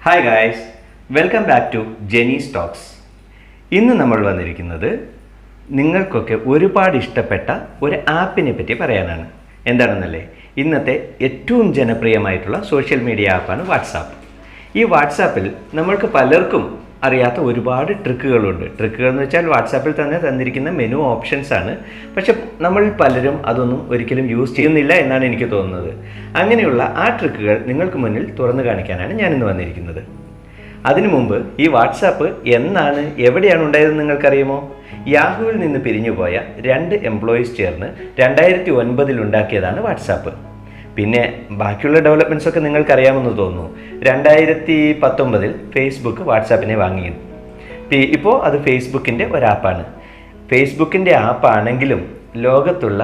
Hi guys, welcome back to Jenny's talks. ഇന്ന് നമ്മൾ വന്നിരിക്കുന്നത് നിങ്ങൾക്കൊക്കെ ഒരുപാട് ഇഷ്ടപ്പെട്ട ഒരു ആപ്പിനെ പറ്റി പറയാനാണ്. എന്താണെന്നല്ലേ, ഇന്നത്തെ ഏറ്റവും ജനപ്രിയമായിട്ടുള്ള സോഷ്യൽ മീഡിയ ആപ്പാണ് വാട്സാപ്പ്. ഈ വാട്സാപ്പിൽ നമ്മൾക്ക് പലർക്കും അറിയാത്ത ഒരുപാട് ട്രിക്കുകളുണ്ട്. ട്രിക്കുകൾ എന്ന് വെച്ചാൽ വാട്സാപ്പിൽ തന്നെ തന്നിരിക്കുന്ന മെനു ഓപ്ഷൻസ് ആണ്. പക്ഷെ നമ്മൾ പലരും അതൊന്നും ഒരിക്കലും യൂസ് ചെയ്യുന്നില്ല എന്നാണ് എനിക്ക് തോന്നുന്നത്. അങ്ങനെയുള്ള ആ ട്രിക്കുകൾ നിങ്ങൾക്ക് മുന്നിൽ തുറന്നു കാണിക്കാനാണ് ഞാനിന്ന് വന്നിരിക്കുന്നത്. അതിനു മുമ്പ് ഈ വാട്സാപ്പ് എന്നാണ് എവിടെയാണ് ഉണ്ടായതെന്ന് നിങ്ങൾക്കറിയുമോ? യാഹുവിൽ നിന്ന് പിരിഞ്ഞുപോയ 2 എംപ്ലോയീസ് ചേർന്ന് 2009 ഉണ്ടാക്കിയതാണ് വാട്സാപ്പ്. പിന്നെ ബാക്കിയുള്ള ഡെവലപ്മെൻറ്റ്സ് ഒക്കെ നിങ്ങൾക്കറിയാമെന്ന് തോന്നുന്നു. 2019 ഫേസ്ബുക്ക് വാട്സാപ്പിനെ വാങ്ങി. ഇപ്പോൾ അത് ഫേസ്ബുക്കിൻ്റെ ഒരാപ്പാണ്. ഫേസ്ബുക്കിൻ്റെ ആപ്പാണെങ്കിലും ലോകത്തുള്ള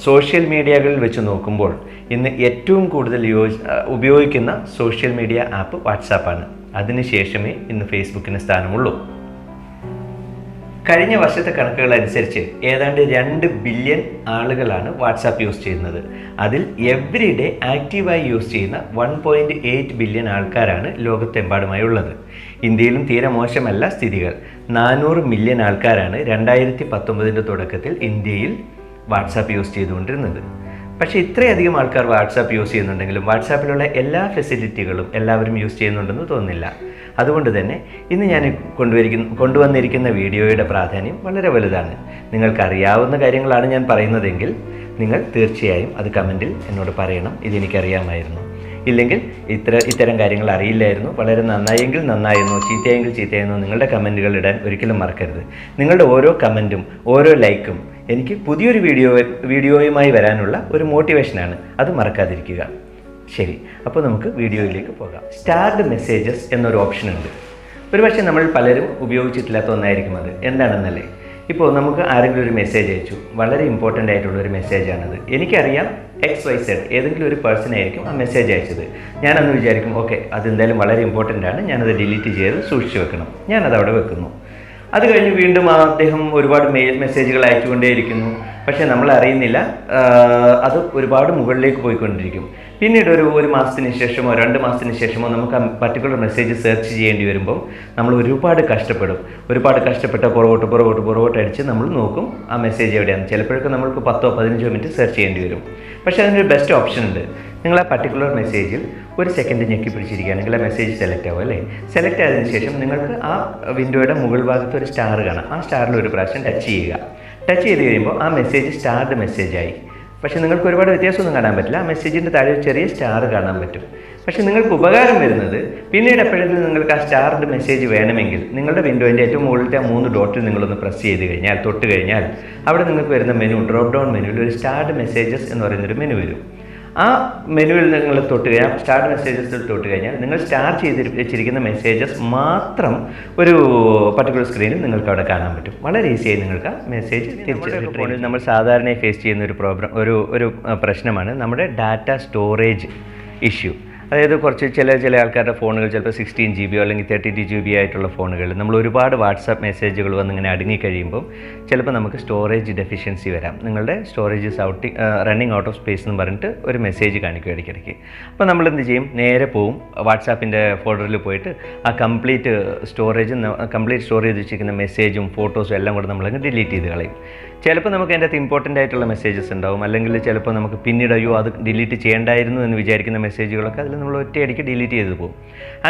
സോഷ്യൽ മീഡിയകളിൽ വെച്ച് നോക്കുമ്പോൾ ഇന്ന് ഏറ്റവും കൂടുതൽ ഉപയോഗിക്കുന്ന സോഷ്യൽ മീഡിയ ആപ്പ് വാട്സാപ്പാണ്. അതിനുശേഷമേ ഇന്ന് ഫേസ്ബുക്കിന് സ്ഥാനമുള്ളൂ. കഴിഞ്ഞ വർഷത്തെ കണക്കുകൾ അനുസരിച്ച് ഏതാണ്ട് 2 ബില്യൺ ആളുകളാണ് വാട്സാപ്പ് യൂസ് ചെയ്യുന്നത്. അതിൽ എവ്രി ഡേ ആക്റ്റീവായി യൂസ് ചെയ്യുന്ന 1.8 ബില്യൺ ആൾക്കാരാണ് ലോകത്തെമ്പാടുമായി ഉള്ളത്. ഇന്ത്യയിലും തീരെ മോശമല്ല സ്ഥിതികൾ. 400 മില്യൺ ആൾക്കാരാണ് 2019 തുടക്കത്തിൽ ഇന്ത്യയിൽ വാട്സാപ്പ് യൂസ് ചെയ്തുകൊണ്ടിരുന്നത്. പക്ഷേ ഇത്രയധികം ആൾക്കാർ വാട്സാപ്പ് യൂസ് ചെയ്യുന്നുണ്ടെങ്കിലും വാട്സാപ്പിലുള്ള എല്ലാ ഫെസിലിറ്റികളും എല്ലാവരും യൂസ് ചെയ്യുന്നുണ്ടെന്ന് തോന്നുന്നില്ല. അതുകൊണ്ട് തന്നെ ഇന്ന് ഞാൻ കൊണ്ടുവന്നിരിക്കുന്ന വീഡിയോയുടെ പ്രാധാന്യം വളരെ വലുതാണ്. നിങ്ങൾക്കറിയാവുന്ന കാര്യങ്ങളാണ് ഞാൻ പറയുന്നതെങ്കിൽ നിങ്ങൾ തീർച്ചയായും അത് കമൻറ്റിൽ എന്നോട് പറയണം. ഇതെനിക്കറിയാമായിരുന്നു, ഇല്ലെങ്കിൽ ഇത്തരം കാര്യങ്ങൾ അറിയില്ലായിരുന്നു, വളരെ നന്നായെങ്കിൽ നന്നായിരുന്നു, ചീത്തയെങ്കിൽ ചീത്തയെന്നോ നിങ്ങളുടെ കമൻറ്റുകൾ ഇടാൻ ഒരിക്കലും മറക്കരുത്. നിങ്ങളുടെ ഓരോ കമൻറ്റും ഓരോ ലൈക്കും എനിക്ക് പുതിയൊരു വീഡിയോയുമായി വരാനുള്ള ഒരു മോട്ടിവേഷനാണ്. അത് മറക്കാതിരിക്കുക. ശരി, അപ്പോൾ നമുക്ക് വീഡിയോയിലേക്ക് പോകാം. സ്റ്റാർഡ് മെസ്സേജസ് എന്നൊരു ഓപ്ഷൻ ഉണ്ട്. ഒരുപക്ഷെ നമ്മൾ പലരും ഉപയോഗിച്ചിട്ടില്ലാത്ത ഒന്നായിരിക്കും അത്. എന്താണെന്നല്ലേ, ഇപ്പോൾ നമുക്ക് ആരെങ്കിലും ഒരു മെസ്സേജ് അയച്ചു, വളരെ ഇമ്പോർട്ടൻ്റ് ആയിട്ടുള്ള ഒരു മെസ്സേജാണത്. എനിക്കറിയാം XYZ ഏതെങ്കിലും ഒരു പേഴ്സൺ ആയിരിക്കും ആ മെസ്സേജ് അയച്ചത്. ഞാനന്ന് വിചാരിക്കും, ഓക്കെ, അതെന്തായാലും വളരെ ഇമ്പോർട്ടൻ്റ് ആണ്, ഞാനത് ഡിലീറ്റ് ചെയ്ത് സൂക്ഷിച്ച് വെക്കണം. ഞാനത് അവിടെ വെക്കുന്നു. അത് കഴിഞ്ഞ് വീണ്ടും അദ്ദേഹം ഒരുപാട് മെസ്സേജുകൾ അയച്ചുകൊണ്ടേയിരിക്കുന്നു. പക്ഷേ നമ്മൾ അറിയുന്നില്ല, അത് ഒരുപാട് മുകളിലേക്ക് പോയിക്കൊണ്ടിരിക്കും. പിന്നീട് ഒരു മാസത്തിന് ശേഷമോ 2 മാസത്തിന് ശേഷമോ നമുക്ക് ആ പർട്ടിക്കുലർ മെസ്സേജ് സെർച്ച് ചെയ്യേണ്ടി വരുമ്പോൾ നമ്മൾ ഒരുപാട് കഷ്ടപ്പെട്ട പുറകോട്ട് അടിച്ച് നമ്മൾ നോക്കും ആ മെസ്സേജ് എവിടെയാണ്. ചിലപ്പോഴൊക്കെ നമ്മൾക്ക് 10-15 മിനിറ്റ് സെർച്ച് ചെയ്യേണ്ടി വരും. പക്ഷേ അതിനൊരു ബെസ്റ്റ് ഓപ്ഷൻ ഉണ്ട്. നിങ്ങൾ ആ പർട്ടിക്കുലർ മെസ്സേജിൽ 1 സെക്കൻഡ് ഞെക്കി പിടിച്ചിരിക്കുകയാണെങ്കിൽ ആ മെസ്സേജ് സെലക്ട് ആവും അല്ലേ? സെലക്ട് ആയതിനു ശേഷം നിങ്ങൾക്ക് ആ വിൻഡോയുടെ മുകൾ ഭാഗത്ത് ഒരു സ്റ്റാർ കാണാം. ആ സ്റ്റാറിൽ ഒരു പ്രാവശ്യം ടച്ച് ചെയ്യുക. ടച്ച് ചെയ്ത് കഴിയുമ്പോൾ ആ മെസ്സേജ് സ്റ്റാർഡ് മെസ്സേജായി. പക്ഷേ നിങ്ങൾക്ക് ഒരുപാട് വ്യത്യാസമൊന്നും കാണാൻ പറ്റില്ല. ആ മെസ്സേജിൻ്റെ താഴെ ചെറിയ സ്റ്റാർ കാണാൻ പറ്റും. പക്ഷേ നിങ്ങൾക്ക് ഉപകാരം വരുന്നത്, പിന്നീട് എപ്പോഴെങ്കിലും നിങ്ങൾക്ക് ആ സ്റ്റാർഡ് മെസ്സേജ് വേണമെങ്കിൽ നിങ്ങളുടെ വിൻഡോയിൻ്റെ ഏറ്റവും മുകളിലത്തെ ആ 3 ഡോട്ടിൽ നിങ്ങളൊന്ന് പ്രസ് ചെയ്ത് കഴിഞ്ഞാൽ, തൊട്ട് കഴിഞ്ഞാൽ അവിടെ നിങ്ങൾക്ക് വരുന്ന മെനു, ഡ്രോപ്പ് ഡൗൺ മെനുവിൽ ഒരു സ്റ്റാർഡ് മെസ്സേജസ് എന്ന് പറയുന്നൊരു മെനു വരും. ആ മെനുവിൽ നിങ്ങൾ തൊട്ട് കഴിഞ്ഞാൽ, സ്റ്റാർട്ട് മെസ്സേജസിൽ തൊട്ട് കഴിഞ്ഞാൽ നിങ്ങൾ സ്റ്റാർ ചെയ്ത് വെച്ചിരിക്കുന്ന മെസ്സേജസ് മാത്രം ഒരു പർട്ടിക്കുലർ സ്ക്രീനിൽ നിങ്ങൾക്ക് അവിടെ കാണാൻ പറ്റും. വളരെ ഈസിയായി നിങ്ങൾക്ക് ആ മെസ്സേജ് തിരിച്ച് ഫോണിൽ നമ്മൾ സാധാരണയായി ഫേസ് ചെയ്യുന്ന ഒരു പ്രശ്നമാണ് നമ്മുടെ ഡാറ്റ സ്റ്റോറേജ് ഇഷ്യൂ. അതായത് ചില ആൾക്കാരുടെ ഫോണുകൾ ചിലപ്പോൾ 16 GB അല്ലെങ്കിൽ 32 GB ആയിട്ടുള്ള ഫോണുകൾ നമ്മൾ ഒരുപാട് വാട്സാപ്പ് മെസ്സേജുകൾ വന്നിങ്ങനെ അടുങ്ങിക്കഴിയുമ്പോൾ ചിലപ്പോൾ നമുക്ക് സ്റ്റോറേജ് ഡെഫിഷ്യൻസി വരാം. നിങ്ങളുടെ storage running out of space എന്ന് പറഞ്ഞിട്ട് ഒരു മെസ്സേജ് കാണിക്കും ഇടയ്ക്കിടയ്ക്ക്. അപ്പോൾ നമ്മൾ എന്ത് ചെയ്യും, നേരെ പോവും വാട്സാപ്പിൻ്റെ ഫോൾഡറിൽ പോയിട്ട് ആ കംപ്ലീറ്റ് സ്റ്റോർ ചെയ്ത് വെച്ചിരിക്കുന്ന മെസ്സേജും ഫോട്ടോസും എല്ലാം കൂടെ നമ്മളങ്ങ് ഡിലീറ്റ് ചെയ്ത് കളയും. ചിലപ്പോൾ നമുക്ക് അതിൻ്റെ അകത്ത് ഇമ്പോർട്ടൻ്റ് ആയിട്ടുള്ള മെസ്സേജസ് ഉണ്ടാവും, അല്ലെങ്കിൽ ചിലപ്പോൾ നമുക്ക് പിന്നീട് അത് ഡിലീറ്റ് ചെയ്യേണ്ടായിരുന്നു എന്ന് വിചാരിക്കുന്ന മെസ്സേജുകളൊക്കെ അതിൽ നമ്മൾ ഒറ്റയടിക്ക് ഡിലീറ്റ് ചെയ്ത് പോകും.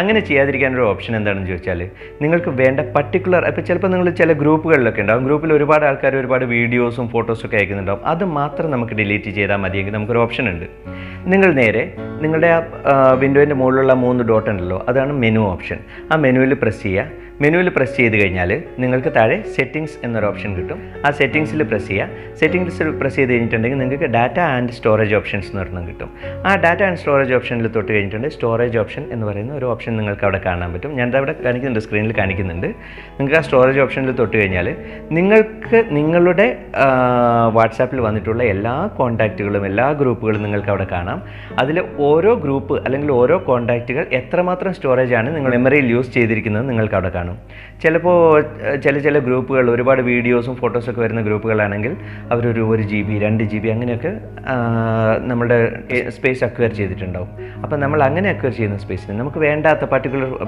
അങ്ങനെ ചെയ്യാതിരിക്കാനൊരു ഓപ്ഷൻ എന്താണെന്ന് ചോദിച്ചാൽ, നിങ്ങൾക്ക് വേണ്ട പർട്ടിക്കുലർ, ഇപ്പോൾ ചിലപ്പോൾ നിങ്ങൾ ചില ഗ്രൂപ്പുകളിലൊക്കെ ഉണ്ടാവും, ഗ്രൂപ്പിൽ ഒരുപാട് ആൾക്കാർ ഒരുപാട് വീഡിയോസും ഫോട്ടോസൊക്കെ അയക്കുന്നുണ്ടാവും. അത് മാത്രം നമുക്ക് ഡിലീറ്റ് ചെയ്താൽ മതിയെങ്കിൽ നമുക്കൊരു ഓപ്ഷൻ ഉണ്ട്. നിങ്ങൾ നേരെ നിങ്ങളുടെ ആ വിൻഡോയിൻ്റെ മുകളിലുള്ള 3 ഡോട്ട് ഉണ്ടല്ലോ, അതാണ് മെനു ഓപ്ഷൻ. ആ മെനുവിൽ പ്രസ് ചെയ്യുക. മെനുവിൽ പ്രസ് ചെയ്ത് കഴിഞ്ഞാൽ നിങ്ങൾക്ക് താഴെ സെറ്റിങ്സ് എന്നൊരു ഓപ്ഷൻ കിട്ടും. ആ സെറ്റിങ്സിൽ പ്രസ് ചെയ്യുക. സെറ്റിങ്സിൽ പ്രസ് ചെയ്ത് കഴിഞ്ഞിട്ടുണ്ടെങ്കിൽ നിങ്ങൾക്ക് ഡാറ്റ ആൻഡ് സ്റ്റോറേജ് ഓപ്ഷൻസ് എന്ന് പറഞ്ഞാൽ കിട്ടും. ആ ഡാറ്റ ആൻഡ് സ്റ്റോറേജ് ഓപ്ഷനിൽ തൊട്ട് കഴിഞ്ഞിട്ടുണ്ടെങ്കിൽ സ്റ്റോറേജ് ഓപ്ഷൻ എന്ന് പറയുന്ന ഒരു ഓപ്ഷൻ നിങ്ങൾക്ക് അവിടെ കാണാൻ പറ്റും. ഞാനത് അവിടെ കാണിക്കുന്നുണ്ട്, സ്ക്രീനിൽ കാണിക്കുന്നുണ്ട്. നിങ്ങൾക്ക് ആ സ്റ്റോറേജ് ഓപ്ഷനിൽ തൊട്ട് കഴിഞ്ഞാൽ നിങ്ങൾക്ക് നിങ്ങളുടെ വാട്സാപ്പിൽ വന്നിട്ടുള്ള എല്ലാ കോൺടാക്റ്റുകളും എല്ലാ ഗ്രൂപ്പുകളും നിങ്ങൾക്ക് അവിടെ കാണാം. കാണാം. അതിൽ ഓരോ ഗ്രൂപ്പ് അല്ലെങ്കിൽ ഓരോ കോൺടാക്റ്റുകൾ എത്രമാത്രം സ്റ്റോറേജാണ് നിങ്ങൾ മെമ്മറിയിൽ യൂസ് ചെയ്തിരിക്കുന്നത് നിങ്ങൾക്ക് അവിടെ കാണും. ചിലപ്പോൾ ചില ഗ്രൂപ്പുകൾ ഒരുപാട് വീഡിയോസും ഫോട്ടോസൊക്കെ വരുന്ന ഗ്രൂപ്പുകളാണെങ്കിൽ അവരൊരു 1 GB 2 GB അങ്ങനെയൊക്കെ നമ്മുടെ സ്പേസ് അക്വയർ ചെയ്തിട്ടുണ്ടാവും. അപ്പോൾ നമ്മൾ അങ്ങനെ അക്വയർ ചെയ്യുന്ന സ്പേസിന് നമുക്ക് വേണ്ടാത്ത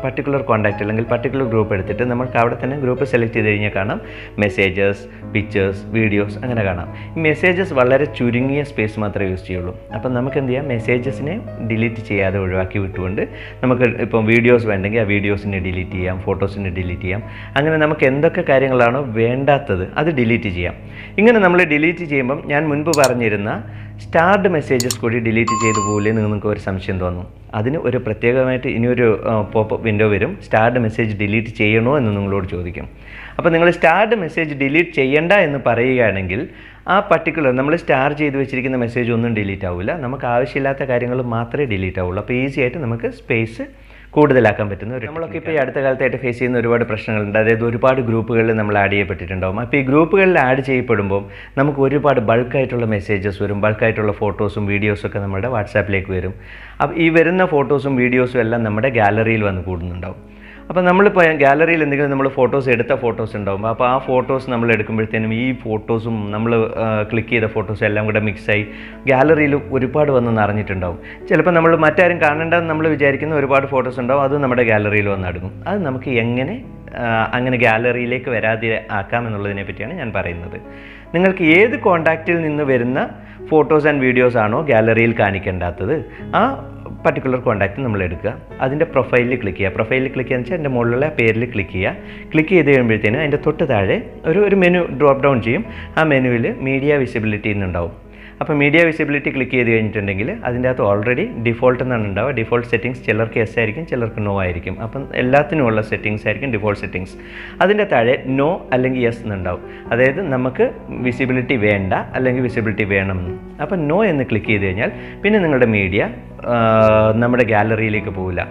പർട്ടിക്കുലർ കോൺടാക്റ്റ് അല്ലെങ്കിൽ പർട്ടിക്കുലർ ഗ്രൂപ്പ് എടുത്തിട്ട് നമുക്ക് അവിടെ തന്നെ ഗ്രൂപ്പ് സെലക്ട് ചെയ്ത് കഴിഞ്ഞാൽ കാണാം മെസ്സേജസ്, പിക്ചേഴ്സ്, വീഡിയോസ് അങ്ങനെ കാണാം. ഈ മെസ്സേജസ് വളരെ ചുരുങ്ങിയ സ്പേസ് മാത്രമേ യൂസ് ചെയ്യുള്ളൂ. അപ്പം നമുക്ക് എന്ത് ചെയ്യാം, മെസ്സേജസിനെ ഡിലീറ്റ് ചെയ്യാതെ ഒഴിവാക്കി വിട്ടുകൊണ്ട് നമുക്ക് ഇപ്പം വീഡിയോസ് വേണ്ടെങ്കിൽ ആ വീഡിയോസിനെ ഡിലീറ്റ് ചെയ്യാം, ഫോട്ടോസിനെ ഡിലീറ്റ് ചെയ്യാം. അങ്ങനെ നമുക്ക് എന്തൊക്കെ കാര്യങ്ങളാണോ വേണ്ടാത്തത് അത് ഡിലീറ്റ് ചെയ്യാം. ഇങ്ങനെ നമ്മൾ ഡിലീറ്റ് ചെയ്യുമ്പം ഞാൻ മുൻപ് പറഞ്ഞിരുന്ന സ്റ്റാർഡ് മെസ്സേജസ് കൂടി ഡിലീറ്റ് ചെയ്തു പോലെ നിങ്ങൾക്ക് ഒരു സംശയം തോന്നും. അതിന് ഒരു പ്രത്യേകമായിട്ട് ഇനിയൊരു പോപ്പ് വിൻഡോ വരും, സ്റ്റാർഡ് മെസ്സേജ് ഡിലീറ്റ് ചെയ്യണോ എന്ന് നിങ്ങളോട് ചോദിക്കും. അപ്പോൾ നിങ്ങൾ സ്റ്റാർഡ് മെസ്സേജ് ഡിലീറ്റ് ചെയ്യണ്ട എന്ന് പറയുകയാണെങ്കിൽ ആ പർട്ടിക്കുലർ നമ്മൾ സ്റ്റാർ ചെയ്ത് വെച്ചിരിക്കുന്ന മെസ്സേജ് ഒന്നും ഡിലീറ്റ് ആവില്ല. നമുക്ക് ആവശ്യമില്ലാത്ത കാര്യങ്ങൾ മാത്രമേ ഡിലീറ്റ് ആവുള്ളൂ. അപ്പോൾ ഈസി ആയിട്ട് നമുക്ക് സ്പേസ് കൂടുതലാക്കാൻ പറ്റുന്ന ഒരു നമ്മളൊക്കെ ഇപ്പോൾ ഈ അടുത്ത കാലത്തായിട്ട് ഫേസ് ചെയ്യുന്ന ഒരുപാട് പ്രശ്നങ്ങളുണ്ട്. അതായത് ഒരുപാട് ഗ്രൂപ്പുകളിൽ നമ്മൾ ആഡ് ചെയ്യപ്പെട്ടിട്ടുണ്ടാവും. അപ്പോൾ ഈ ഗ്രൂപ്പുകളിൽ ആഡ് ചെയ്യപ്പെടുമ്പോൾ നമുക്ക് ഒരുപാട് ബൾക്കായിട്ടുള്ള മെസ്സേജസ് വരും, ബൾക്കായിട്ടുള്ള ഫോട്ടോസും വീഡിയോസും ഒക്കെ നമ്മുടെ വാട്സാപ്പിലേക്ക് വരും. അപ്പോൾ ഈ വരുന്ന ഫോട്ടോസും വീഡിയോസും എല്ലാം നമ്മുടെ ഗാലറിയിൽ വന്ന് കൂടുന്നുണ്ടാവും. അപ്പോൾ നമ്മളിപ്പോൾ ഗാലറിയിൽ എന്തെങ്കിലും നമ്മൾ എടുത്ത ഫോട്ടോസ് ഉണ്ടാവും. അപ്പോൾ ആ ഫോട്ടോസ് നമ്മൾ എടുക്കുമ്പോഴത്തേനും ഈ ഫോട്ടോസും നമ്മൾ ക്ലിക്ക് ചെയ്ത ഫോട്ടോസും എല്ലാം കൂടെ മിക്സായി ഗാലറിയിൽ ഒരുപാട് വന്ന് നിറഞ്ഞിട്ടുണ്ടാവും. ചിലപ്പോൾ നമ്മൾ മറ്റാരും കാണേണ്ടതെന്ന് നമ്മൾ വിചാരിക്കുന്ന ഒരുപാട് ഫോട്ടോസ് ഉണ്ടാവും, അത് നമ്മുടെ ഗാലറിയിൽ വന്ന് അടുക്കും. അത് നമുക്ക് എങ്ങനെ അങ്ങനെ ഗാലറിയിലേക്ക് വരാതെ ആക്കാം എന്നുള്ളതിനെ പറ്റിയാണ് ഞാൻ പറയുന്നത്. നിങ്ങൾക്ക് ഏത് കോൺടാക്റ്റിൽ നിന്ന് വരുന്ന ഫോട്ടോസ് ആൻഡ് വീഡിയോസ് ആണോ ഗാലറിയിൽ കാണിക്കേണ്ടാത്തത് ആ പർട്ടിക്കുലർ കോൺടാക്റ്റ് നമ്മൾ എടുക്കുക, അതിൻ്റെ പ്രൊഫൈലിൽ ക്ലിക്ക് ചെയ്യുക. പ്രൊഫൈലിൽ ക്ലിക്ക് ചെയ്യുക വെച്ചാൽ എൻ്റെ മുകളിലുള്ള പേരിൽ ക്ലിക്ക് ചെയ്യുക. ക്ലിക്ക് ചെയ്ത് കഴിയുമ്പോഴത്തേനും അതിൻ്റെ തൊട്ട് താഴെ ഒരു മെനു ഡ്രോപ്പ് ഡൗൺ ചെയ്യും. ആ മെനുവിൽ മീഡിയ വിസിബിലിറ്റി എന്നുണ്ടാവും. അപ്പോൾ മീഡിയ വിസിബിലിറ്റി ക്ലിക്ക് ചെയ്ത് കഴിഞ്ഞിട്ടുണ്ടെങ്കിൽ അതിൻ്റെ അകത്ത് ഓൾറെഡി ഡിഫോൾട്ട് എന്നാണ് ഉണ്ടാവുക. ഡിഫോൾട്ട് സെറ്റിംഗ്സ് ചിലർക്ക് യെസ് ആയിരിക്കും, ചിലർക്ക് നോ ആയിരിക്കും. അപ്പം എല്ലാത്തിനുമുള്ള സെറ്റിംഗ്സ് ആയിരിക്കും ഡിഫോൾട്ട് സെറ്റിംഗ്സ്. അതിൻ്റെ താഴെ നോ അല്ലെങ്കിൽ യെസ് എന്നുണ്ടാവും. അതായത് നമുക്ക് വിസിബിലിറ്റി വേണ്ട അല്ലെങ്കിൽ വിസിബിലിറ്റി വേണം. അപ്പം നോ എന്ന് ക്ലിക്ക് ചെയ്ത് കഴിഞ്ഞാൽ പിന്നെ നിങ്ങളുടെ മീഡിയ നമ്മുടെ ഗാലറിയിലേക്ക് പോവില്ല.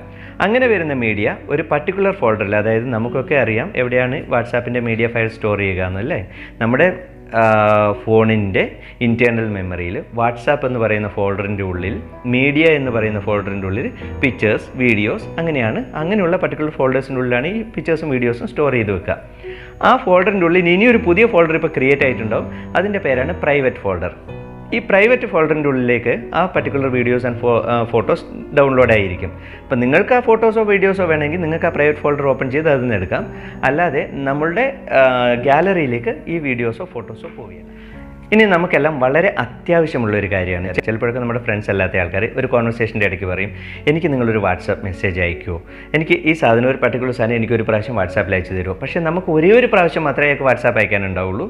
അങ്ങനെ വരുന്ന മീഡിയ ഒരു പർട്ടിക്കുലർ ഫോൾഡറിൽ, അതായത് നമുക്കൊക്കെ അറിയാം എവിടെയാണ് വാട്സാപ്പിൻ്റെ മീഡിയ ഫയൽ സ്റ്റോർ ചെയ്യുക എന്നല്ലേ. നമ്മുടെ ഫോണിൻ്റെ ഇൻറ്റേർണൽ മെമ്മറിയിൽ വാട്സാപ്പ് എന്ന് പറയുന്ന ഫോൾഡറിൻ്റെ ഉള്ളിൽ, മീഡിയ എന്ന് പറയുന്ന ഫോൾഡറിൻ്റെ ഉള്ളിൽ പിക്ചേഴ്സ്, വീഡിയോസ് അങ്ങനെയുള്ള പർട്ടിക്കുലർ ഫോൾഡേഴ്സിൻ്റെ ഉള്ളിലാണ് ഈ പിക്ചേഴ്സും വീഡിയോസും സ്റ്റോർ ചെയ്ത് വെക്കുക. ആ ഫോൾഡറിൻ്റെ ഉള്ളിൽ ഇനിയൊരു പുതിയ ഫോൾഡർ ഇപ്പോൾ ക്രിയേറ്റ് ആയിട്ടുണ്ടാവും. അതിൻ്റെ പേരാണ് പ്രൈവറ്റ് ഫോൾഡർ. ഈ പ്രൈവറ്റ് ഫോൾഡറിൻ്റെ ഉള്ളിലേക്ക് ആ particular videos and photos download ആയിരിക്കും. അപ്പം നിങ്ങൾക്ക് ആ ഫോട്ടോസോ വീഡിയോസോ വേണമെങ്കിൽ നിങ്ങൾക്ക് ആ പ്രൈവറ്റ് ഫോൾഡർ ഓപ്പൺ ചെയ്ത് അതിൽ നിന്ന് എടുക്കാം. അല്ലാതെ നമ്മളുടെ ഗാലറിയിലേക്ക് ഈ വീഡിയോസോ ഫോട്ടോസോ പോവുകയാണ്. ഇനി നമുക്കെല്ലാം വളരെ അത്യാവശ്യമുള്ളൊരു കാര്യമാണ്. ചിലപ്പോഴൊക്കെ നമ്മുടെ ഫ്രണ്ട്സ് അല്ലാത്ത ആൾക്കാർ ഒരു കോൺവെർസേഷൻ്റെ ഇടയ്ക്ക് പറയും, എനിക്ക് നിങ്ങളൊരു വാട്സാപ്പ് മെസ്സേജ് അയക്കുമോ, എനിക്ക് ഈ സാധനം ഒരു പർട്ടിക്കുലർ സാധനം എനിക്കൊരു പ്രാവശ്യം വാട്സാപ്പിൽ അയച്ചു തരുമോ. പക്ഷേ നമുക്ക് ഒരേ ഒരു പ്രാവശ്യം മാത്രമേ അയാൾക്ക് വാട്സാപ്പ് അയക്കാനുണ്ടാവുള്ളൂ.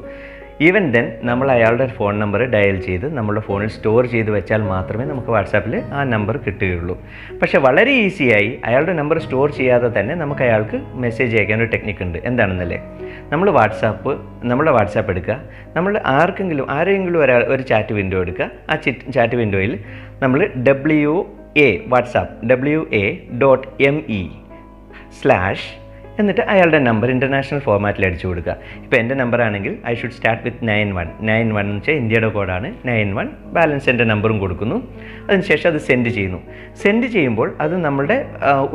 ഈവൻ ദെൻ നമ്മൾ അയാളുടെ ഫോൺ നമ്പർ ഡയൽ ചെയ്ത് നമ്മുടെ ഫോണിൽ സ്റ്റോർ ചെയ്ത് വെച്ചാൽ മാത്രമേ നമുക്ക് വാട്സാപ്പിൽ ആ നമ്പർ കിട്ടുകയുള്ളൂ. പക്ഷേ വളരെ ഈസിയായി അയാളുടെ നമ്പർ സ്റ്റോർ ചെയ്യാതെ തന്നെ നമുക്ക് അയാൾക്ക് മെസ്സേജ് അയക്കാൻ ഒരു ടെക്നിക്ക് ഉണ്ട്. എന്താണെന്നല്ലേ, നമ്മുടെ വാട്സാപ്പ് എടുക്കുക, നമ്മൾ ആരെങ്കിലും ഒരു ചാറ്റ് വിൻഡോ എടുക്കുക. ആ ചാറ്റ് വിൻഡോയിൽ നമ്മൾ WA.me/ എന്നിട്ട് അയാളുടെ നമ്പർ ഇൻ്റർനാഷണൽ ഫോർമാറ്റിൽ അടിച്ചു കൊടുക്കുക. ഇപ്പോൾ എൻ്റെ നമ്പർ ആണെങ്കിൽ ഐ ഷുഡ് സ്റ്റാർട്ട് വിത്ത് 91 എന്ന് വെച്ചാൽ ഇന്ത്യയുടെ കോഡാണ് 91, ബാലൻസ് എൻ്റെ നമ്പറും കൊടുക്കുന്നു. അതിനുശേഷം അത് സെൻഡ് ചെയ്യുമ്പോൾ അത് നമ്മളുടെ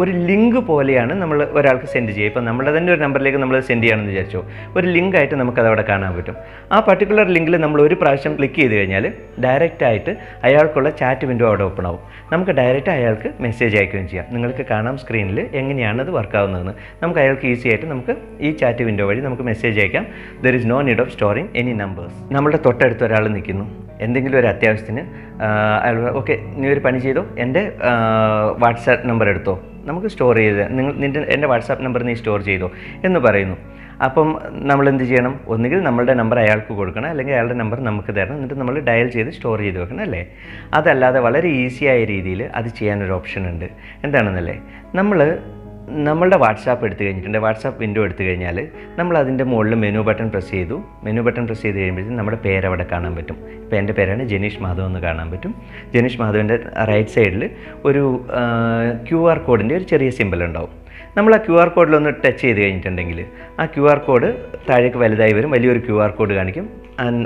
ഒരു ലിങ്ക് പോലെയാണ് നമ്മൾ ഒരാൾക്ക് സെൻഡ് ചെയ്യുക. ഇപ്പോൾ നമ്മുടെ തന്നെ ഒരു നമ്പറിലേക്ക് നമ്മൾ സെൻഡ് ചെയ്യണമെന്ന് വിചാരിച്ചോ, ഒരു ലിങ്കായിട്ട് നമുക്കത് അവിടെ കാണാൻ പറ്റും. ആ പർട്ടിക്കുലർ ലിങ്കിൽ നമ്മൾ ഒരു പ്രാവശ്യം ക്ലിക്ക് ചെയ്ത് കഴിഞ്ഞാൽ ഡയറക്റ്റായിട്ട് അയാൾക്കുള്ള ചാറ്റ് വിൻഡോ അവിടെ ഓപ്പൺ ആവും. നമുക്ക് ഡയറക്റ്റ് അയാൾക്ക് മെസ്സേജ് അയക്കുകയും ചെയ്യാം. നിങ്ങൾക്ക് കാണാം സ്ക്രീനിൽ എങ്ങനെയാണ് അത് വർക്കാവുന്നതെന്ന്. നമുക്ക് അയാൾക്ക് ഈസി ആയിട്ട് നമുക്ക് ഈ ചാറ്റ് വിൻഡോ വഴി നമുക്ക് മെസ്സേജ് അയക്കാം. There is no need of storing any numbers. നമ്മുടെ തൊട്ടടുത്ത് ഒരാൾ നിൽക്കുന്നു, എന്തെങ്കിലും ഒരു അത്യാവശ്യത്തിന് അയാൾ ഓക്കെ നീ ഒരു പണി ചെയ്തോ, എൻ്റെ വാട്സാപ്പ് നമ്പർ എടുത്തോ, നമുക്ക് സ്റ്റോർ ചെയ്ത് എൻ്റെ വാട്സാപ്പ് നമ്പർ നീ സ്റ്റോർ ചെയ്തോ എന്ന് പറയുന്നു. അപ്പം നമ്മൾ എന്ത് ചെയ്യണം, ഒന്നുകിൽ നമ്മളുടെ നമ്പർ അയാൾക്ക് കൊടുക്കണം, അല്ലെങ്കിൽ അയാളുടെ നമ്പർ നമുക്ക് തരണം, എന്നിട്ട് നമ്മൾ ഡയൽ ചെയ്ത് സ്റ്റോർ ചെയ്ത് വെക്കണം അല്ലേ. അതല്ലാതെ വളരെ ഈസിയായ രീതിയിൽ അത് ചെയ്യാനൊരു ഓപ്ഷൻ ഉണ്ട്. എന്താണെന്നല്ലേ, നമ്മളുടെ വാട്സാപ്പ് എടുത്തു കഴിഞ്ഞിട്ടുണ്ട്, വാട്സാപ്പ് വിൻഡോ എടുത്തു കഴിഞ്ഞാൽ നമ്മൾ അതിൻ്റെ മുകളിൽ മെനു ബട്ടൺ പ്രസ് ചെയ്ത് കഴിയുമ്പോഴത്തേക്കും നമ്മുടെ പേരവിടെ കാണാൻ പറ്റും. ഇപ്പോൾ എൻ്റെ പേരാണ് ജനീഷ് മാധവ് എന്ന് കാണാൻ പറ്റും. ജനീഷ് മാധവിൻ്റെ റൈറ്റ് സൈഡിൽ ഒരു QR കോഡിൻ്റെ ഒരു ചെറിയ സിമ്പിൾ ഉണ്ടാവും. നമ്മൾ ആ QR കോഡിലൊന്ന് ടച്ച് ചെയ്ത് കഴിഞ്ഞിട്ടുണ്ടെങ്കിൽ ആ QR കോഡ് താഴേക്ക് വലുതായി വരും, വലിയൊരു QR കോഡ് കാണിക്കും.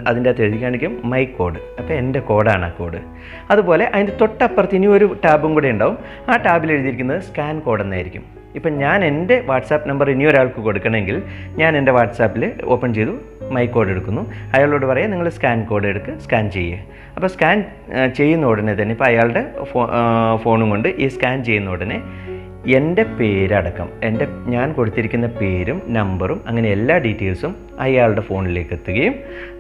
അതിൻ്റെ അകത്ത് എഴുതി കാണിക്കും മൈ കോഡ്. അപ്പോൾ എൻ്റെ കോഡാണ് ആ കോഡ്. അതുപോലെ അതിൻ്റെ തൊട്ടപ്പുറത്ത് ഇനി ഒരു ടാബും കൂടെ ഉണ്ടാവും. ആ ടാബിൽ എഴുതിയിരിക്കുന്നത് സ്കാൻ കോഡ് എന്നായിരിക്കും. ഇപ്പം ഞാൻ എൻ്റെ വാട്സാപ്പ് നമ്പർ ഇനി ഒരാൾക്ക് കൊടുക്കണമെങ്കിൽ ഞാൻ എൻ്റെ വാട്സാപ്പിൽ ഓപ്പൺ ചെയ്തു മൈ കോഡ് എടുക്കുന്നു. അയാളോട് പറയാം നിങ്ങൾ സ്കാൻ കോഡ് എടുക്കുക, സ്കാൻ ചെയ്യുക. അപ്പോൾ സ്കാൻ ചെയ്യുന്ന ഉടനെ തന്നെ ഇപ്പോൾ അയാളുടെ ഫോണും കൊണ്ട് ഈ സ്കാൻ ചെയ്യുന്ന ഉടനെ എൻ്റെ പേരടക്കം ഞാൻ കൊടുത്തിരിക്കുന്ന പേരും നമ്പറും അങ്ങനെ എല്ലാ ഡീറ്റെയിൽസും അയാളുടെ ഫോണിലേക്ക് എത്തുകയും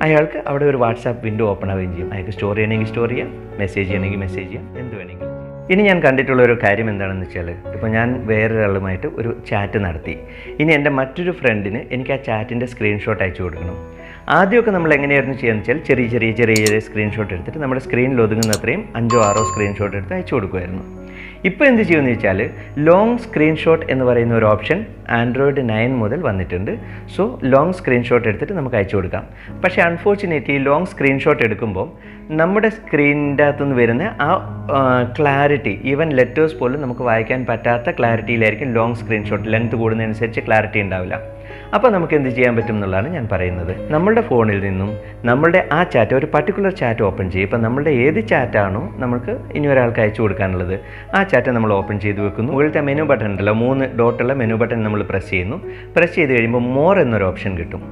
അയാൾക്ക് അവിടെ ഒരു വാട്സാപ്പ് വിൻഡോ ഓപ്പൺ ആവുകയും ചെയ്യും. അയാൾക്ക് സ്റ്റോർ ചെയ്യണമെങ്കിൽ സ്റ്റോർ ചെയ്യാം, മെസ്സേജ് ചെയ്യണമെങ്കിൽ മെസ്സേജ് ചെയ്യാം, എന്ത് വേണമെങ്കിലും. ഇനി ഞാൻ കണ്ടിട്ടുള്ള ഒരു കാര്യം എന്താണെന്ന് വെച്ചാൽ, ഇപ്പോൾ ഞാൻ വേറൊരാളുമായിട്ട് ഒരു ചാറ്റ് നടത്തി. ഇനി എൻ്റെ മറ്റൊരു ഫ്രണ്ടിന് എനിക്ക് ആ ചാറ്റിൻ്റെ സ്ക്രീൻഷോട്ട് അയച്ചു കൊടുക്കണം. ആദ്യമൊക്കെ നമ്മൾ എങ്ങനെയായിരുന്നു ചെയ്യുന്നത് വെച്ചാൽ ചെറിയ സ്ക്രീൻഷോട്ട് എടുത്തിട്ട് നമ്മുടെ സ്ക്രീനിൽ ഒതുങ്ങുന്ന അത്രയും 5 or 6 സ്ക്രീൻഷോട്ട് എടുത്ത് അയച്ചു കൊടുക്കുമായിരുന്നു. ഇപ്പോൾ എന്ത് ചെയ്യുമെന്ന് വെച്ചാൽ ലോങ് സ്ക്രീൻഷോട്ട് എന്ന് പറയുന്ന ഒരു ഓപ്ഷൻ ആൻഡ്രോയിഡ് 9 മുതൽ വന്നിട്ടുണ്ട്. സോ ലോങ് സ്ക്രീൻഷോട്ട് എടുത്തിട്ട് നമുക്ക് അയച്ചു കൊടുക്കാം. പക്ഷേ അൺഫോർച്ചുനേറ്റ്ലി ലോങ് സ്ക്രീൻഷോട്ട് എടുക്കുമ്പോൾ നമ്മുടെ സ്ക്രീനിൻ്റെ അകത്തുനിന്ന് വരുന്ന ആ ക്ലാരിറ്റി, ഈവൻ ലെറ്റേഴ്സ് പോലും നമുക്ക് വായിക്കാൻ പറ്റാത്ത ക്ലാരിറ്റിയിലായിരിക്കും ലോങ് സ്ക്രീൻഷോട്ട്. ലെങ്ത് കൂടുന്നതനുസരിച്ച് ക്ലാരിറ്റി ഉണ്ടാവില്ല. അപ്പോൾ നമുക്ക് എന്ത് ചെയ്യാൻ പറ്റും എന്നുള്ളതാണ് ഞാൻ പറയുന്നത്. നമ്മളുടെ ഫോണിൽ നിന്നും നമ്മളുടെ ആ ചാറ്റ്, ഒരു പർട്ടിക്കുലർ ചാറ്റ് ഓപ്പൺ ചെയ്യും. ഇപ്പം നമ്മളുടെ ഏത് ചാറ്റാണോ നമുക്ക് ഇനി ഒരാൾക്ക് അയച്ചു കൊടുക്കാനുള്ളത്, ആ ചാറ്റ് നമ്മൾ ഓപ്പൺ ചെയ്ത് വെക്കുന്നു. മുകളിലത്തെ മെനു ബട്ടൺ ഉണ്ടല്ലോ, 3 ഡോട്ടുള്ള മെനു ബട്ടൺ നമ്മൾ പ്രസ് ചെയ്യുന്നു. പ്രസ് ചെയ്ത് കഴിയുമ്പോൾ മോർ എന്നൊരു ഓപ്ഷൻ കിട്ടും.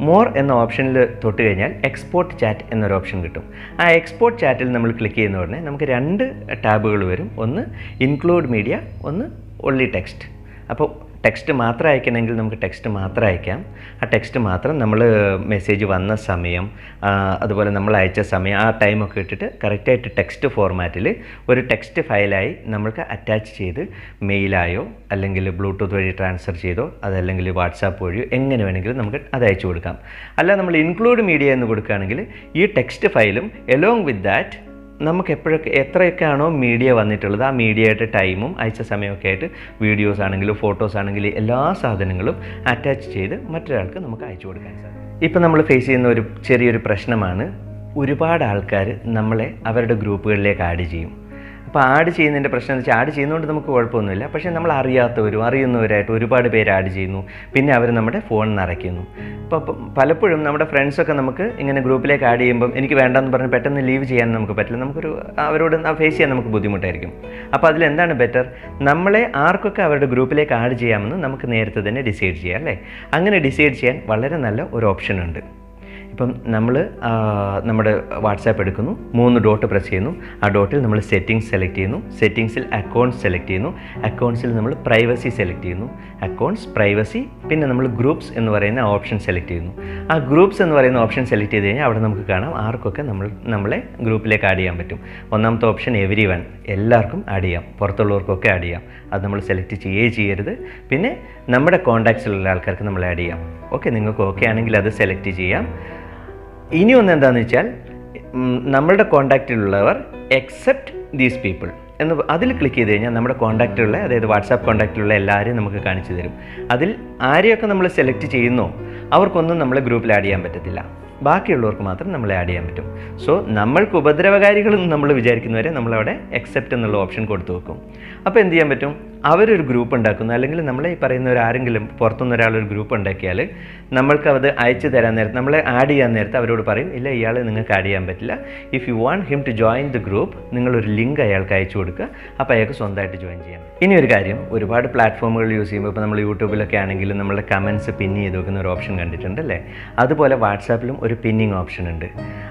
മോർ എന്ന ഓപ്ഷനിൽ തൊട്ട് കഴിഞ്ഞാൽ എക്സ്പോർട്ട് ചാറ്റ് എന്നൊരു ഓപ്ഷൻ കിട്ടും. ആ എക്സ്പോർട്ട് ചാറ്റിൽ നമ്മൾ ക്ലിക്ക് ചെയ്യുന്ന ഉടനെ നമുക്ക് 2 ടാബുകൾ വരും. ഒന്ന് ഇൻക്ലൂഡ് മീഡിയ, ഒന്ന് ഓൺലി ടെക്സ്റ്റ്. അപ്പോൾ ടെക്സ്റ്റ് മാത്രം അയക്കണമെങ്കിൽ നമുക്ക് ടെക്സ്റ്റ് മാത്രം അയക്കാം. ആ ടെക്സ്റ്റ് മാത്രം നമ്മൾ മെസ്സേജ് വന്ന സമയം, അതുപോലെ നമ്മൾ അയച്ച സമയം, ആ ടൈമൊക്കെ ഇട്ടിട്ട് കറക്റ്റായിട്ട് ടെക്സ്റ്റ് ഫോർമാറ്റിൽ ഒരു ടെക്സ്റ്റ് ഫയലായി നമ്മൾക്ക് അറ്റാച്ച് ചെയ്ത് മെയിലായോ അല്ലെങ്കിൽ ബ്ലൂടൂത്ത് വഴി ട്രാൻസ്ഫർ ചെയ്തോ അതല്ലെങ്കിൽ വാട്സാപ്പ് വഴിയോ എങ്ങനെ വേണമെങ്കിലും നമുക്ക് അത് അയച്ചു കൊടുക്കാം. അല്ല നമ്മൾ ഇൻക്ലൂഡ് മീഡിയ എന്ന് കൊടുക്കുകയാണെങ്കിൽ ഈ ടെക്സ്റ്റ് ഫയലും എലോങ് വിത്ത് ദാറ്റ് നമുക്ക് എത്രയൊക്കെയാണോ മീഡിയ വന്നിട്ടുള്ളത് ആ മീഡിയയുടെ ടൈമും അയച്ച സമയമൊക്കെ ആയിട്ട് വീഡിയോസ് ആണെങ്കിലും ഫോട്ടോസ് ആണെങ്കിലും എല്ലാ സാധനങ്ങളും അറ്റാച്ച് ചെയ്ത് മറ്റൊരാൾക്ക് നമുക്ക് അയച്ചു കൊടുക്കാൻ സാധിക്കും. ഇപ്പം നമ്മൾ ഫേസ് ചെയ്യുന്ന ഒരു ചെറിയൊരു പ്രശ്നമാണ്, ഒരുപാട് ആൾക്കാർ നമ്മളെ അവരുടെ ഗ്രൂപ്പുകളിലേക്ക് ആഡ് ചെയ്യും. അപ്പോൾ ആഡ് ചെയ്യുന്നതിൻ്റെ പ്രശ്നം എന്ന് വെച്ചാൽ ആഡ് ചെയ്യുന്നതുകൊണ്ട് നമുക്ക് കുഴപ്പമൊന്നുമില്ല. പക്ഷേ നമ്മൾ അറിയാത്തവരും അറിയുന്നവരായിട്ട് ഒരുപാട് പേര് ആഡ് ചെയ്യുന്നു. പിന്നെ അവർ നമ്മുടെ ഫോൺ നിറയ്ക്കുന്നു. അപ്പോൾ പലപ്പോഴും നമ്മുടെ ഫ്രണ്ട്സൊക്കെ നമുക്ക് ഇങ്ങനെ ഗ്രൂപ്പിലേക്ക് ആഡ് ചെയ്യുമ്പം എനിക്ക് വേണ്ടെന്ന് പറഞ്ഞ് പെട്ടെന്ന് ലീവ് ചെയ്യാൻ നമുക്ക് പറ്റില്ല. അവരോട് ഫേസ് ചെയ്യാൻ നമുക്ക് ബുദ്ധിമുട്ടായിരിക്കും. അപ്പോൾ അതിലെന്താണ് ബെറ്റർ, നമ്മളെ ആർക്കൊക്കെ അവരുടെ ഗ്രൂപ്പിലേക്ക് ആഡ് ചെയ്യാമെന്ന് നമുക്ക് നേരത്തെ തന്നെ ഡിസൈഡ് ചെയ്യാം അല്ലേ. അങ്ങനെ ഡിസൈഡ് ചെയ്യാൻ വളരെ നല്ല ഒരു ഓപ്ഷൻ ഉണ്ട്. ഇപ്പം നമ്മൾ നമ്മുടെ വാട്സാപ്പ് എടുക്കുന്നു, 3 ഡോട്ട് പ്രസ് ചെയ്യുന്നു. ആ ഡോട്ടിൽ നമ്മൾ സെറ്റിംഗ്സ് സെലക്ട് ചെയ്യുന്നു. സെറ്റിംഗ്സിൽ അക്കൗണ്ട്സ് സെലക്ട് ചെയ്യുന്നു. അക്കൗണ്ട്സിൽ നമ്മൾ പ്രൈവസി സെലക്ട് ചെയ്യുന്നു. അക്കൗണ്ട്സ്, പ്രൈവസി, പിന്നെ നമ്മൾ ഗ്രൂപ്പ്സ് എന്ന് പറയുന്ന ഓപ്ഷൻ സെലക്ട് ചെയ്യുന്നു. ആ ഗ്രൂപ്പ്സ് എന്ന് പറയുന്ന ഓപ്ഷൻ സെലക്ട് ചെയ്ത് കഴിഞ്ഞാൽ അവിടെ നമുക്ക് കാണാം ആർക്കൊക്കെ നമ്മളെ ഗ്രൂപ്പിലേക്ക് ആഡ് ചെയ്യാൻ പറ്റും. ഒന്നാമത്തെ ഓപ്ഷൻ എവരി വൺ, എല്ലാവർക്കും ആഡ് ചെയ്യാം, പുറത്തുള്ളവർക്കൊക്കെ ആഡ് ചെയ്യാം. അത് നമ്മൾ സെലക്ട് ചെയ്യരുത്. പിന്നെ നമ്മുടെ കോൺടാക്ട്സിലുള്ള ആൾക്കാർക്ക് നമ്മൾ ആഡ് ചെയ്യാം. ഓക്കെ, നിങ്ങൾക്ക് ഓക്കെ ആണെങ്കിൽ അത് സെലക്ട് ചെയ്യാം. ഇനി ഒന്ന് എന്താണെന്ന് വെച്ചാൽ നമ്മളുടെ കോൺടാക്റ്റിലുള്ളവർ എക്സെപ്റ്റ് ദീസ് പീപ്പിൾ എന്ന് അതിൽ ക്ലിക്ക് ചെയ്ത് കഴിഞ്ഞാൽ നമ്മുടെ കോൺടാക്റ്റിലുള്ള, അതായത് വാട്സാപ്പ് കോൺടാക്റ്റിലുള്ള എല്ലാവരെയും നമുക്ക് കാണിച്ചു തരും. അതിൽ ആരെയൊക്കെ നമ്മൾ സെലക്ട് ചെയ്യുന്നോ അവർക്കൊന്നും നമ്മളെ ഗ്രൂപ്പിൽ ആഡ് ചെയ്യാൻ പറ്റത്തില്ല. ബാക്കിയുള്ളവർക്ക് മാത്രം നമ്മളെ ആഡ് ചെയ്യാൻ പറ്റും. സോ നമ്മൾക്ക് ഉപദ്രവകാരികളെന്ന് നമ്മൾ വിചാരിക്കുന്നവരെ നമ്മളവിടെ എക്സെപ്റ്റ് എന്നുള്ള ഓപ്ഷൻ കൊടുത്തു വെക്കും. അപ്പോൾ എന്ത് ചെയ്യാൻ പറ്റും, അവരൊരു ഗ്രൂപ്പ് ഉണ്ടാക്കുന്നു, അല്ലെങ്കിൽ നമ്മളെ ഈ പറയുന്നവരാരെങ്കിലും പുറത്തുനിന്ന് ഒരാളൊരു ഗ്രൂപ്പ് ഉണ്ടാക്കിയാൽ നമ്മൾക്ക് അത് അയച്ചു തരാൻ നേരത്ത്, നമ്മളെ ആഡ് ചെയ്യാൻ നേരത്ത് അവരോട് പറയും, ഇല്ല ഇയാളെ നിങ്ങൾക്ക് ആഡ് ചെയ്യാൻ പറ്റില്ല. If you want him to join the group, നിങ്ങളൊരു ലിങ്ക് അയാൾക്ക് അയച്ചു കൊടുക്കുക. അപ്പോൾ അയാൾക്ക് സ്വന്തമായിട്ട് ജോയിൻ ചെയ്യാം. ഇനി ഒരു കാര്യം, ഒരുപാട് പ്ലാറ്റ്ഫോമുകൾ യൂസ് ചെയ്യുമ്പോൾ ഇപ്പോൾ നമ്മൾ യൂട്യൂബിലൊക്കെ ആണെങ്കിലും നമ്മളുടെ കമൻറ്റ്സ് പിൻ ചെയ്ത് വെക്കുന്ന ഒരു ഓപ്ഷൻ കണ്ടിട്ടുണ്ട് അല്ലേ. അതുപോലെ വാട്സാപ്പിലും ഒരു പിന്നിങ് ഓപ്ഷൻ ഉണ്ട്.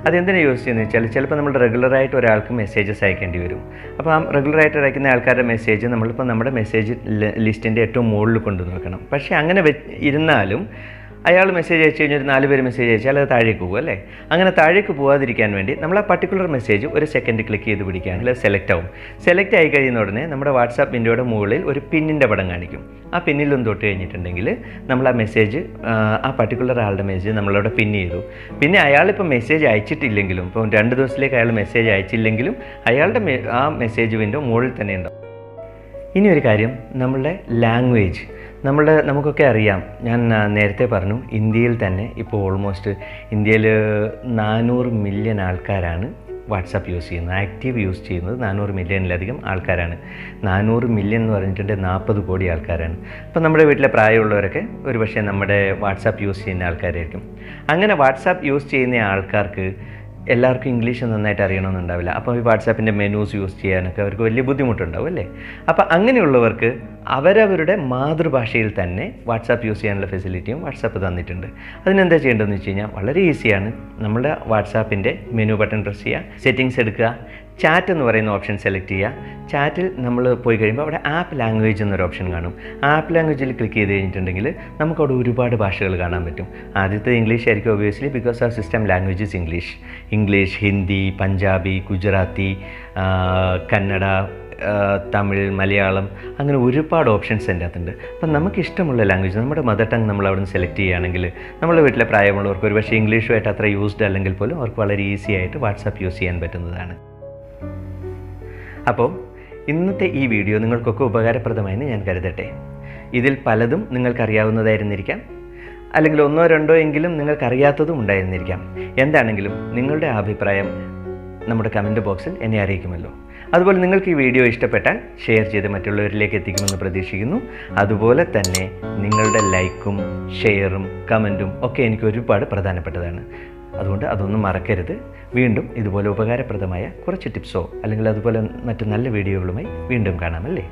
അതെന്തിനാണ് യൂസ് ചെയ്യുന്നത് വെച്ചാൽ, ചിലപ്പോൾ നമ്മൾ റെഗുലറായിട്ട് ഒരാൾക്ക് മെസ്സേജസ് അയക്കേണ്ടി വരും. അപ്പോൾ ആ റെഗുലറായിട്ട് അയക്കുന്ന ആൾക്കാരുടെ മെസ്സേജ് നമ്മളിപ്പോൾ നമ്മുടെ മെസ്സേജ് ലിസ്റ്റിൻ്റെ ഏറ്റവും മുകളിൽ കൊണ്ടു നോക്കണം. പക്ഷേ അങ്ങനെ ഇരുന്നാലും അയാൾ മെസ്സേജ് അയച്ചു കഴിഞ്ഞാൽ 4 പേര് മെസ്സേജ് അയച്ചാൽ അത് താഴേക്ക് പോകും അല്ലേ. അങ്ങനെ താഴേക്ക് പോകാതിരിക്കാൻ വേണ്ടി നമ്മൾ ആ പർട്ടിക്കുലർ മെസ്സേജ് ഒരു സെക്കൻഡ് ക്ലിക്ക് ചെയ്ത് പിടിക്കുകയാണെങ്കിൽ അത് സെലക്ട് ആവും. സെലക്ട് ആയി കഴിയുന്ന ഉടനെ നമ്മുടെ വാട്സാപ്പ് വിൻഡോയുടെ മുകളിൽ ഒരു പിന്നിൻ്റെ പടം കാണിക്കും. ആ പിന്നിലൊന്ന് തൊട്ട് കഴിഞ്ഞിട്ടുണ്ടെങ്കിൽ നമ്മൾ ആ മെസ്സേജ്, ആ പർട്ടിക്കുലർ ആളുടെ മെസ്സേജ് നമ്മളവിടെ പിൻ ചെയ്തു. പിന്നെ അയാളിപ്പോൾ മെസ്സേജ് അയച്ചിട്ടില്ലെങ്കിലും, ഇപ്പോൾ 2 ദിവസത്തിലേക്ക് അയാൾ മെസ്സേജ് അയച്ചില്ലെങ്കിലും അയാളുടെ ആ മെസ്സേജ് വിൻഡോ മുകളിൽ തന്നെ ഉണ്ടാവും. ഇനി ഒരു കാര്യം, നമ്മളുടെ ലാംഗ്വേജ്, നമുക്കൊക്കെ അറിയാം. ഞാൻ നേരത്തെ പറഞ്ഞു, ഇന്ത്യയിൽ തന്നെ ഇപ്പോൾ ഓൾമോസ്റ്റ് ഇന്ത്യയിൽ 400 മില്യൺ ആൾക്കാരാണ് വാട്സാപ്പ് യൂസ് ചെയ്യുന്നത്. ആക്റ്റീവ് യൂസ് ചെയ്യുന്നത് 400 മില്യണിലധികം ആൾക്കാരാണ്. 400 മില്യൺ എന്ന് പറഞ്ഞിട്ടുണ്ടെങ്കിൽ 40 കോടി ആൾക്കാരാണ്. അപ്പോൾ നമ്മുടെ വീട്ടിലെ പ്രായമുള്ളവരൊക്കെ ഒരുപക്ഷെ നമ്മുടെ വാട്സാപ്പ് യൂസ് ചെയ്യുന്ന ആൾക്കാരായിരിക്കും. അങ്ങനെ വാട്സാപ്പ് യൂസ് ചെയ്യുന്ന ആൾക്കാർക്ക് എല്ലാവർക്കും ഇംഗ്ലീഷ് നന്നായിട്ട് അറിയണമെന്നുണ്ടാവില്ല. അപ്പോൾ ഈ വാട്സാപ്പിൻ്റെ മെനൂസ് യൂസ് ചെയ്യാനൊക്കെ അവർക്ക് വലിയ ബുദ്ധിമുട്ടുണ്ടാവും അല്ലേ. അപ്പോൾ അങ്ങനെയുള്ളവർക്ക് അവരവരുടെ മാതൃഭാഷയിൽ തന്നെ വാട്സാപ്പ് യൂസ് ചെയ്യാനുള്ള ഫെസിലിറ്റിയും വാട്സാപ്പ് തന്നിട്ടുണ്ട്. അതിനെന്താ ചെയ്യേണ്ടതെന്ന് വെച്ച് കഴിഞ്ഞാൽ വളരെ ഈസിയാണ്. നമ്മുടെ വാട്സാപ്പിൻ്റെ മെനു ബട്ടൺ പ്രസ് ചെയ്യുക, സെറ്റിങ്സ് എടുക്കുക, ചാറ്റ് എന്ന് പറയുന്ന ഓപ്ഷൻ സെലക്ട് ചെയ്യുക. ചാറ്റിൽ നമ്മൾ പോയി കഴിയുമ്പോൾ അവിടെ ആപ്പ് ലാംഗ്വേജ് എന്നൊരു ഓപ്ഷൻ കാണും. ആപ്പ് ലാംഗ്വേജിൽ ക്ലിക്ക് ചെയ്ത് കഴിഞ്ഞിട്ടുണ്ടെങ്കിൽ നമുക്കവിടെ ഒരുപാട് ഭാഷകൾ കാണാൻ പറ്റും. ആദ്യത്തെ ഇംഗ്ലീഷ് ആയിരിക്കും ഒബിയസ്ലി, ബിക്കോസ് ആ system language is English, Hindi, Punjabi, Gujarati, Kannada, Tamil, Malayalam, അങ്ങനെ ഒരുപാട് ഓപ്ഷൻസ് എൻ്റെ അകത്തുണ്ട്. അപ്പം നമുക്കിഷ്ടമുള്ള ലാംഗ്വേജ്, നമ്മുടെ മദർ ടങ് നമ്മൾ അവിടെ നിന്ന് സെലക്ട് ചെയ്യുകയാണെങ്കിൽ നമ്മുടെ വീട്ടിലെ പ്രായമുള്ളവർക്ക് ഒരു പക്ഷേ ഇംഗ്ലീഷുമായിട്ട് അത്ര യൂസ്ഡ് അല്ലെങ്കിൽ പോലും അവർക്ക് വളരെ ഈസി ആയിട്ട് വാട്സാപ്പ് യൂസ് ചെയ്യാൻ പറ്റുന്നതാണ്. അപ്പോൾ ഇന്നത്തെ ഈ വീഡിയോ നിങ്ങൾക്കൊക്കെ ഉപകാരപ്രദമായെന്ന് ഞാൻ കരുതട്ടെ. ഇതിൽ പലതും നിങ്ങൾക്കറിയാവുന്നതായിരുന്നിരിക്കാം, അല്ലെങ്കിൽ ഒന്നോ രണ്ടോ എങ്കിലും നിങ്ങൾക്കറിയാത്തതും ഉണ്ടായിരുന്നിരിക്കാം. എന്താണെങ്കിലും നിങ്ങളുടെ അഭിപ്രായം നമ്മുടെ കമൻറ്റ് ബോക്സിൽ എന്നെ അറിയിക്കുമല്ലോ. അതുപോലെ നിങ്ങൾക്ക് ഈ വീഡിയോ ഇഷ്ടപ്പെട്ടാൽ ഷെയർ ചെയ്ത് മറ്റുള്ളവരിലേക്ക് എത്തിക്കുമെന്ന് പ്രതീക്ഷിക്കുന്നു. അതുപോലെ തന്നെ നിങ്ങളുടെ ലൈക്കും ഷെയറും കമൻറ്റും ഒക്കെ എനിക്ക് ഒരുപാട് പ്രധാനപ്പെട്ടതാണ്. അതുകൊണ്ട് അതൊന്നും മറക്കരുത്. വീണ്ടും ഇതുപോലെ ഉപകാരപ്രദമായ കുറച്ച് ടിപ്സോ അല്ലെങ്കിൽ അതുപോലെ മറ്റു നല്ല വീഡിയോകളുമായി വീണ്ടും കാണാമല്ലേ.